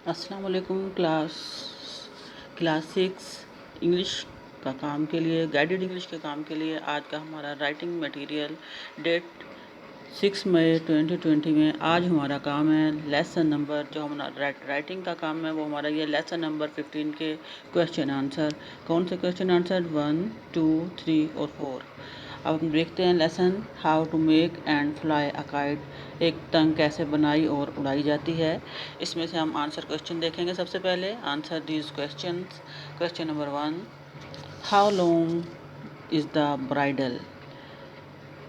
अस्सलाम वालेकुम class 6 English का काम के लिए गाइडेड इंग्लिश के काम के लिए आज का हमारा राइटिंग मटेरियल डेट 6 मई 2020 में आज हमारा काम है लेसन नंबर जो हमारा राइटिंग का काम है वो हमारा ये लेसन नंबर 15 के क्वेश्चन आंसर। कौन से क्वेश्चन आंसर 1, 2, 3 और 4। अब हम देखते हैं lesson how to make and fly a kite. एक पतंग कैसे बनाई और उड़ाई जाती है। इसमें से हम आंसर क्वेश्चन देखेंगे। सबसे पहले answer these questions. Question number 1, how long is the bridal.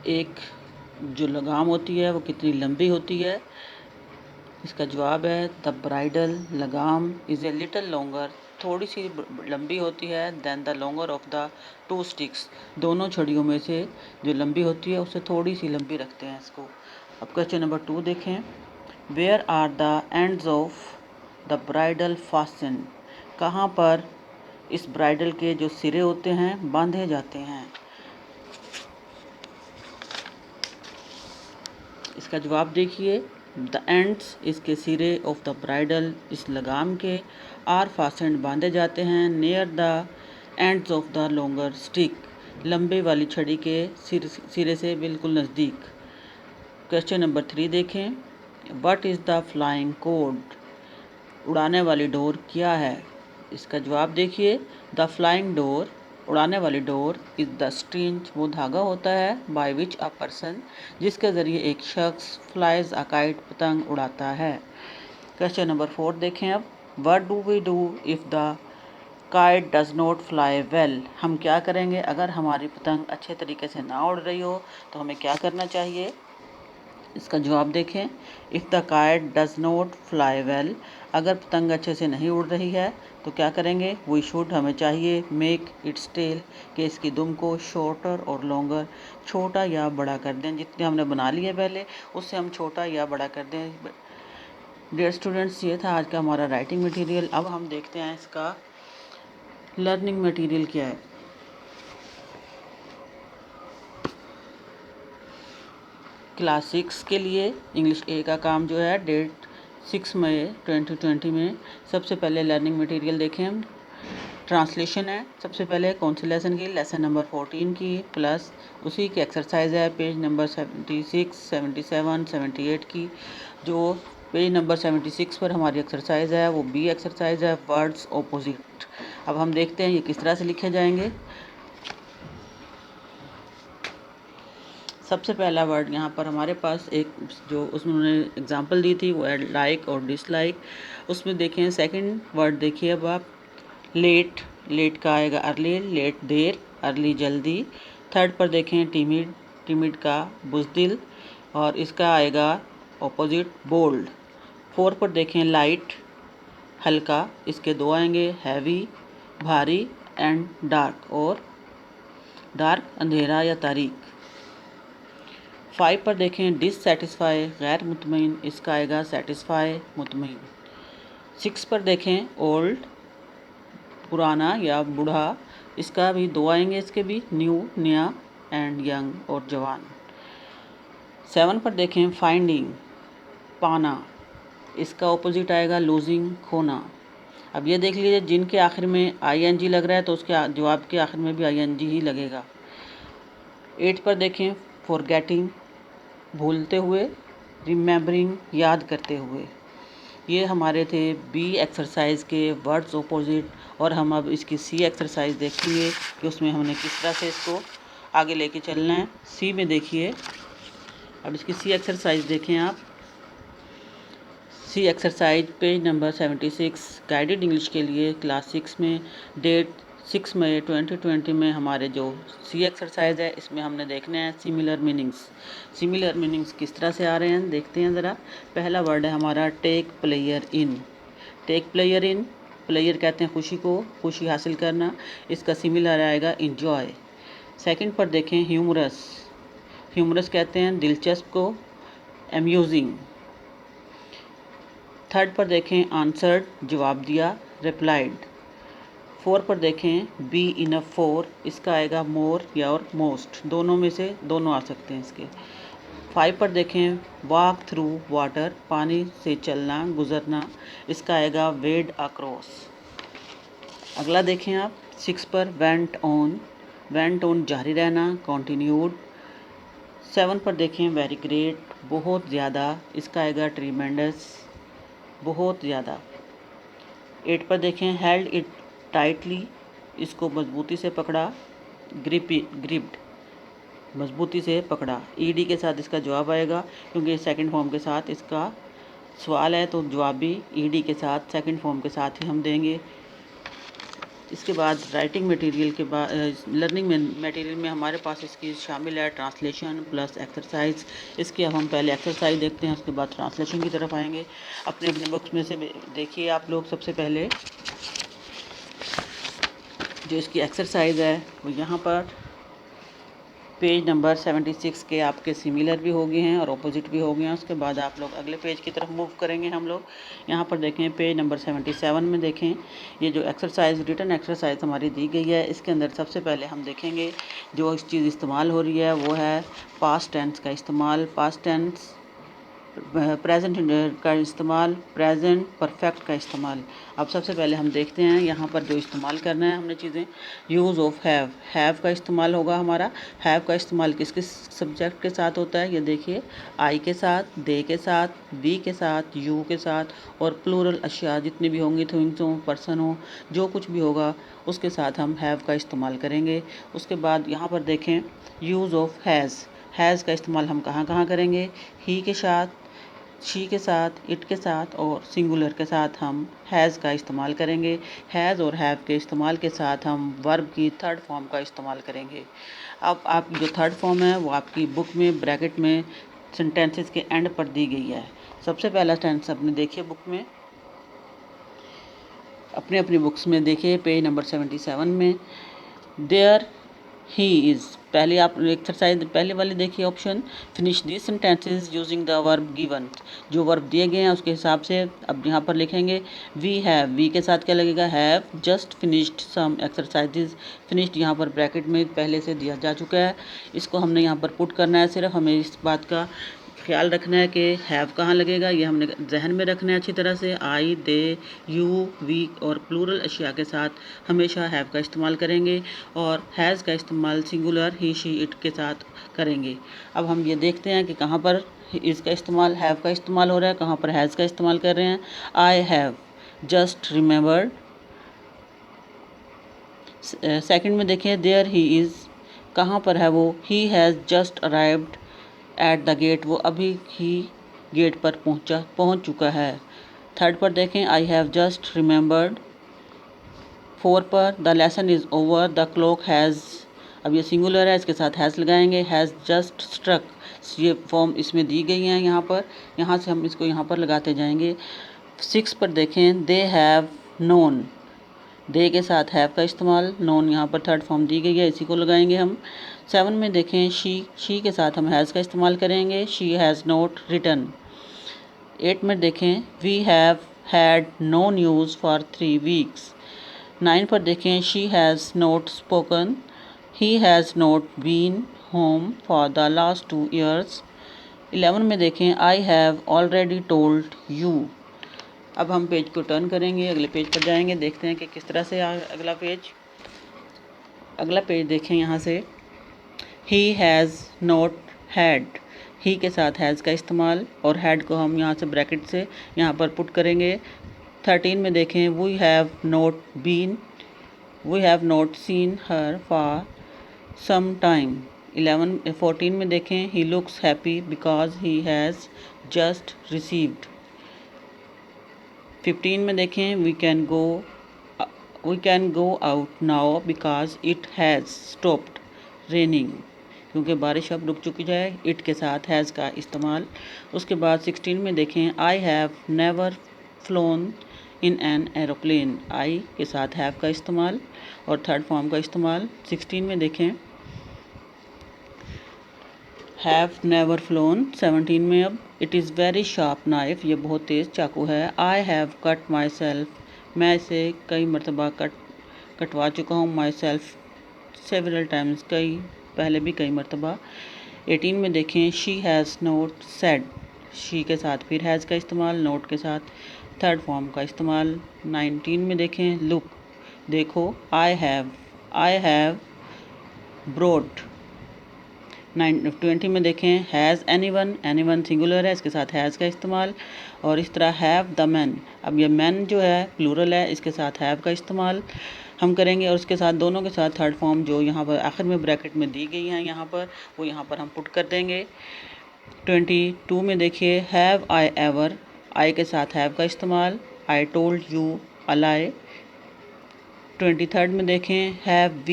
एक जो लगाम होती है वो कितनी लंबी होती है। इसका जवाब है द ब्राइडल लगाम इज़ ए लिटिल लॉन्गर, थोड़ी सी लंबी होती है than the longer of the two sticks. दोनों छड़ियों में से जो लंबी होती है उससे थोड़ी सी लंबी रखते हैं इसको। अब क्वेश्चन नंबर 2 देखें। Where are the ends of the bridle fasten. कहाँ पर इस ब्राइडल के जो सिरे होते हैं बांधे जाते हैं। इसका जवाब देखिए। द एंड्स इसके सिरे ऑफ द ब्राइडल इस लगाम के आर फास्टेंड बांधे जाते हैं near the ends of the longer stick, लंबे वाली छड़ी के सिरे से बिल्कुल नज़दीक। क्वेश्चन नंबर 3 देखें। What is the flying code. उड़ाने वाली डोर क्या है। इसका जवाब देखिए। द फ्लाइंग डोर उड़ाने वाली डोर इज़ द स्ट्रिंग, वो धागा होता है बाय विच अ पर्सन, जिसके ज़रिए एक शख्स फ्लाइज अ काइट, पतंग उड़ाता है। क्वेश्चन नंबर 4 देखें अब। What do we do if the kite does not fly well. हम क्या करेंगे अगर हमारी पतंग अच्छे तरीके से ना उड़ रही हो तो हमें क्या करना चाहिए। इसका जवाब देखें। If the kite does not fly well, अगर पतंग अच्छे से नहीं उड़ रही है तो क्या करेंगे। वी शुड, हमें चाहिए मेक इट्स टेल, कि इसकी दुम को शॉर्टर और लॉन्गर, छोटा या बड़ा कर दें। जितने हमने बना लिए पहले उससे हम छोटा या बड़ा कर दें। डियर स्टूडेंट्स, ये था आज का हमारा राइटिंग मटेरियल। अब हम देखते हैं इसका लर्निंग मटेरियल क्या है। क्लास 6 के लिए इंग्लिश ए का काम जो है डेट 6 मई 2020 में। सबसे पहले लर्निंग मटेरियल देखें हम। ट्रांसलेशन है सबसे पहले कौन से लेसन की, लेसन नंबर 14 की, प्लस उसी की एक्सरसाइज है पेज नंबर 76, 77, 78 की। जो पेज नंबर 76 पर हमारी एक्सरसाइज है वो बी एक्सरसाइज है, वर्ड्स ऑपोजिट। अब हम देखते हैं ये किस तरह से लिखे जाएंगे। सबसे पहला वर्ड यहाँ पर हमारे पास एक जो उसमें उन्होंने एग्जांपल दी थी वो है लाइक और डिसलाइक। उसमें देखें सेकंड वर्ड देखिए अब आप। लेट, लेट का आएगा अर्ली, लेट देर, अर्ली जल्दी। थर्ड पर देखें टिमिड, टिमिड का बुज़दिल, और इसका आएगा ऑपोजिट बोल्ड। फोर पर देखें लाइट, हल्का, इसके दो आएंगे हैवी, भारी, एंड डार्क, और डार्क अंधेरा या तारीक। 5 पर देखें डिससेटिस्फाई, गैर मुतमईन, इसका आएगा सेटिस्फाई, मुतमईन। 6 पर देखें ओल्ड, पुराना या बूढ़ा, इसका भी दो आएंगे, इसके भी न्यू, नया, एंड यंग और जवान। 7 पर देखें फाइंडिंग, पाना, इसका ऑपोजिट आएगा लूजिंग, खोना। अब ये देख लीजिए जिनके आखिर में आईएनजी लग रहा है तो उसके जवाब के आखिर में भी आईएनजी ही लगेगा। 8 पर देखें फॉरगेटिंग, भूलते हुए, रिमेम्बरिंग, याद करते हुए। ये हमारे थे बी एक्सरसाइज के वर्ड्स ऑपोजिट। और हम अब इसकी सी एक्सरसाइज देखेंगे कि उसमें हमने किस तरह से इसको आगे लेके चलना है। सी में देखिए, अब इसकी सी एक्सरसाइज देखें आप। C exercise page number 76 guided English के लिए क्लास 6 में डेट 6 मई 2020 में हमारे जो सी एक्सरसाइज है इसमें हमने देखने हैं सिमिलर मीनिंग्स। सिमिलर मीनिंग्स किस तरह से आ रहे हैं देखते हैं ज़रा। पहला वर्ड है हमारा take pleasure in. Take pleasure in, pleasure कहते हैं खुशी को, खुशी हासिल करना, इसका सिमिलर आएगा इंजॉय। सेकंड पर देखें ह्यूमरस, ह्यूमरस कहते हैं दिलचस्प को, अम्यूजिंग। थर्ड पर देखें आंसर्ड, जवाब दिया, रिप्लाइड। 4 पर देखें बी इनफ फॉर, इसका आएगा मोर या और मोस्ट, दोनों में से दोनों आ सकते हैं इसके। 5 पर देखें वॉक थ्रू वाटर, पानी से चलना, गुजरना, इसका आएगा वेड अक्रॉस। अगला देखें आप 6 पर वेंट ऑन जारी रहना, कॉन्टिन्यूड। 7 पर देखें वेरी ग्रेट, बहुत ज़्यादा, इसका आएगा ट्रीमेंडस, बहुत ज़्यादा। 8 पर देखें हेल्ड इट टाइटली, इसको मजबूती से पकड़ा, ग्रिप्ड, मजबूती से पकड़ा। ईडी के साथ इसका जवाब आएगा, क्योंकि सेकंड फॉर्म के साथ इसका सवाल है तो जवाब भी ईडी के साथ सेकंड फॉर्म के साथ ही हम देंगे। इसके बाद राइटिंग मटेरियल के बाद लर्निंग मटेरियल में हमारे पास इसकी शामिल है ट्रांसलेशन प्लस एक्सरसाइज। इसकी अब हम पहले एक्सरसाइज देखते हैं, उसके बाद ट्रांसलेशन की तरफ आएंगे। अपने अपने बुक्स में से देखिए आप लोग। सबसे पहले जो इसकी एक्सरसाइज है वो यहाँ पर पेज नंबर 76 के आपके सिमिलर भी हो गए हैं और ऑपोजिट भी हो गए हैं। उसके बाद आप लोग अगले पेज की तरफ मूव करेंगे। हम लोग यहाँ पर देखें पेज नंबर 77 में देखें, ये जो एक्सरसाइज रिटन एक्सरसाइज हमारी दी गई है, इसके अंदर सबसे पहले हम देखेंगे जो इस चीज़ इस्तेमाल हो रही है वो है पास्ट टेंस का इस्तेमाल, पास्ट टेंस, प्रेजेंट का इस्तेमाल, प्रेजेंट परफेक्ट का इस्तेमाल। अब सबसे पहले हम देखते हैं यहाँ पर जो इस्तेमाल करना है हमने चीज़ें। यूज़ ऑफ हैव का इस्तेमाल होगा हमारा। हैव का इस्तेमाल किस किस सब्जेक्ट के साथ होता है, ये देखिए। आई के साथ, दे के साथ, वी के साथ, यू के साथ, और प्लूरल अशिया जितनी भी होंगी, थिंग्स हो, पर्सन हो, जो कुछ भी होगा उसके साथ हम हैव का इस्तेमाल करेंगे। उसके बाद यहाँ पर देखें यूज़ ऑफ हैज़ का इस्तेमाल हम कहाँ कहाँ करेंगे। ही के साथ, शी के साथ, इट के साथ और सिंगुलर के साथ हम हैज़ का इस्तेमाल करेंगे। हैज़ और हैव के इस्तेमाल के साथ हम वर्ब की थर्ड फॉर्म का इस्तेमाल करेंगे। अब आपकी जो थर्ड फॉर्म है वो आपकी बुक में ब्रैकेट में सेंटेंसेस के एंड पर दी गई है। सबसे पहला सेंटेंस अपने देखिए बुक में, अपने अपनी बुक्स में देखिए पेज नंबर 77 में। देयर ही इज़, पहले आप एक्सरसाइज पहले वाले देखिए option, finish this sentences using the verb given, जो वर्ब दिए गए हैं उसके हिसाब से अब यहाँ पर लिखेंगे। वी के साथ क्या लगेगा, have just finished some exercises. Finished यहाँ पर ब्रैकेट में पहले से दिया जा चुका है, इसको हमने यहाँ पर पुट करना है। सिर्फ हमें इस बात का ख्याल रखना है कि हैव कहाँ लगेगा, ये हमने जहन में रखना है अच्छी तरह से। आई, दे, यू, वी और प्लूरल अशिया के साथ हमेशा हैव का इस्तेमाल करेंगे और हैज़ का इस्तेमाल सिंगुलर ही, शी, इट के साथ करेंगे। अब हम ये देखते हैं कि कहाँ पर इसका इस्तेमाल, हैव का इस्तेमाल हो रहा है, कहाँ पर हैज़ का इस्तेमाल कर रहे हैं। I have just remembered. Second में देखें देयर ही इज़, कहाँ पर है वो, he has just arrived at the gate, वो अभी ही गेट पर पहुंच चुका है। थर्ड पर देखें आई हैव जस्ट रिमेंबर्ड। 4 पर the lesson is over, the clock has, अब ये सिंगुलर है इसके साथ हैज़ लगाएंगे, हैज़ जस्ट स्ट्रक। ये फॉर्म इसमें दी गई हैं यहाँ पर, यहाँ से हम इसको यहाँ पर लगाते जाएंगे। 6 पर देखें दे हैव नोन, दे के साथ हैव का इस्तेमाल, नोन यहाँ पर थर्ड फॉर्म दी गई है, इसी को लगाएंगे हम। 7 में देखें शी के साथ हम हैज़ का इस्तेमाल करेंगे, शी हैज़ नॉट रिटन। 8 में देखें we have had no news for 3 weeks. 9 पर देखें she has not spoken, he has not been home for the last 2 years। 11 में देखें I have already told you. अब हम पेज को टर्न करेंगे, अगले पेज पर जाएंगे, देखते हैं कि किस तरह से अगला पेज देखें यहाँ से। ही हैज़ नॉट हैड, ही के साथ हैज़ का इस्तेमाल और हैड को हम यहाँ से ब्रैकेट से यहाँ पर पुट करेंगे। 13 में देखें we have not seen her for some time. 14 में देखें he looks happy because he has just received. 15 में देखें we can go out now because it has stopped raining, क्योंकि बारिश अब रुक चुकी है, इट के साथ हैज़ का इस्तेमाल। उसके बाद 16 में देखें I have never flown in an aeroplane, I के साथ हैव का इस्तेमाल और थर्ड फॉर्म का इस्तेमाल। 16 में देखें हैव नेवर फ्लोन। 17 में अब it is very sharp knife, ये बहुत तेज़ चाकू है। I have cut my self, मैं इसे कई मरतबा कटवा चुका हूँ। माई सेल्फ सेवरल टाइम्स, पहले भी कई मरतबा। 18 में देखें she has note said, she के साथ फिर हैज़ का इस्तेमाल, नोट के साथ थर्ड फॉर्म का इस्तेमाल। 19 में देखें लुक, देखो, आई हैव ब्रोड। 20 में देखें हैज़ एनीवन सिंगुलर है, इसके साथ हैज़ का इस्तेमाल। और इस तरह हैव द मैन, अब ये मैन जो है प्लूरल है, इसके साथ हैव का इस्तेमाल हम करेंगे और उसके साथ दोनों के साथ थर्ड फॉर्म जो यहाँ पर आखिर में ब्रैकेट में दी गई हैं यहाँ पर, वो यहाँ पर हम पुट कर देंगे। 22 में देखिए हैव आई एवर, आई के साथ हैव का इस्तेमाल, आई टोल्ड यू अ लाई। 23 में देखें हैव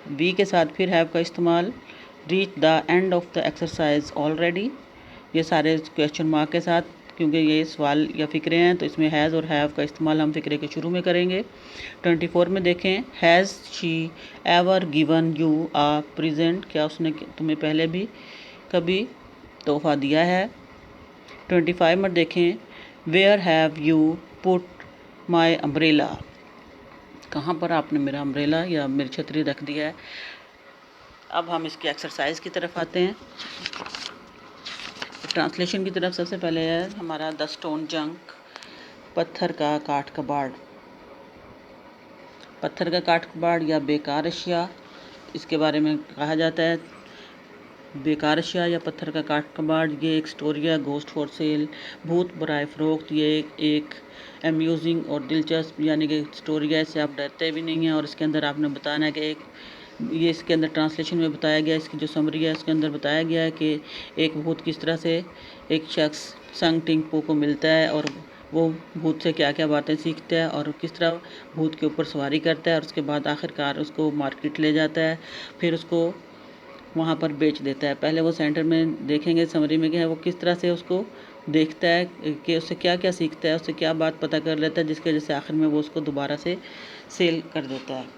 वी के साथ फिर हैव का इस्तेमाल, reach the end of the exercise already, ये सारे क्वेश्चन मार्क के साथ, क्योंकि ये सवाल या फ़िक्रे हैं तो इसमें हैज़ और हैव का इस्तेमाल हम फ़िक्रे के शुरू में करेंगे। 24 में देखें has she ever given you a present, क्या उसने तुम्हें पहले भी कभी तोहफ़ा दिया है। 25 में देखें where have you put my umbrella, कहाँ पर आपने मेरा अम्ब्रेला या मेरी छतरी रख दिया है। अब हम इसकी एक्सरसाइज की तरफ आते हैं। ट्रांसलेशन की तरफ सबसे पहले है हमारा द स्टोन जंक, पत्थर का काठ कबाड़। पत्थर का काठ कबाड़ या बेकार अशिया, इसके बारे में कहा जाता है बेकार अशिया या पत्थर का काठ कबाड़, ये एक स्टोरी है, गोस्ट फॉर सेल, भूत बराए फ़रोख्त। ये एक अम्यूजिंग और दिलचस्प यानी कि स्टोरी है, इससे आप डरते भी नहीं हैं। और इसके अंदर आपने बताना है कि ये इसके अंदर ट्रांसलेशन में बताया गया, इसकी जो समरी है इसके अंदर बताया गया है कि एक भूत किस तरह से एक शख्स संग टिंगपो को मिलता है और वो भूत से क्या क्या बातें सीखता है और किस तरह भूत के ऊपर सवारी करता है और उसके बाद आखिरकार उसको मार्केट ले जाता है, फिर उसको वहाँ पर बेच देता है। पहले वो सेंटर में देखेंगे समरी में क्या है, वो किस तरह से उसको देखता है कि उससे क्या क्या सीखता है, उससे क्या बात पता कर लेता है, जिसकी वजह से आखिर में वो उसको दोबारा से सेल कर देता है।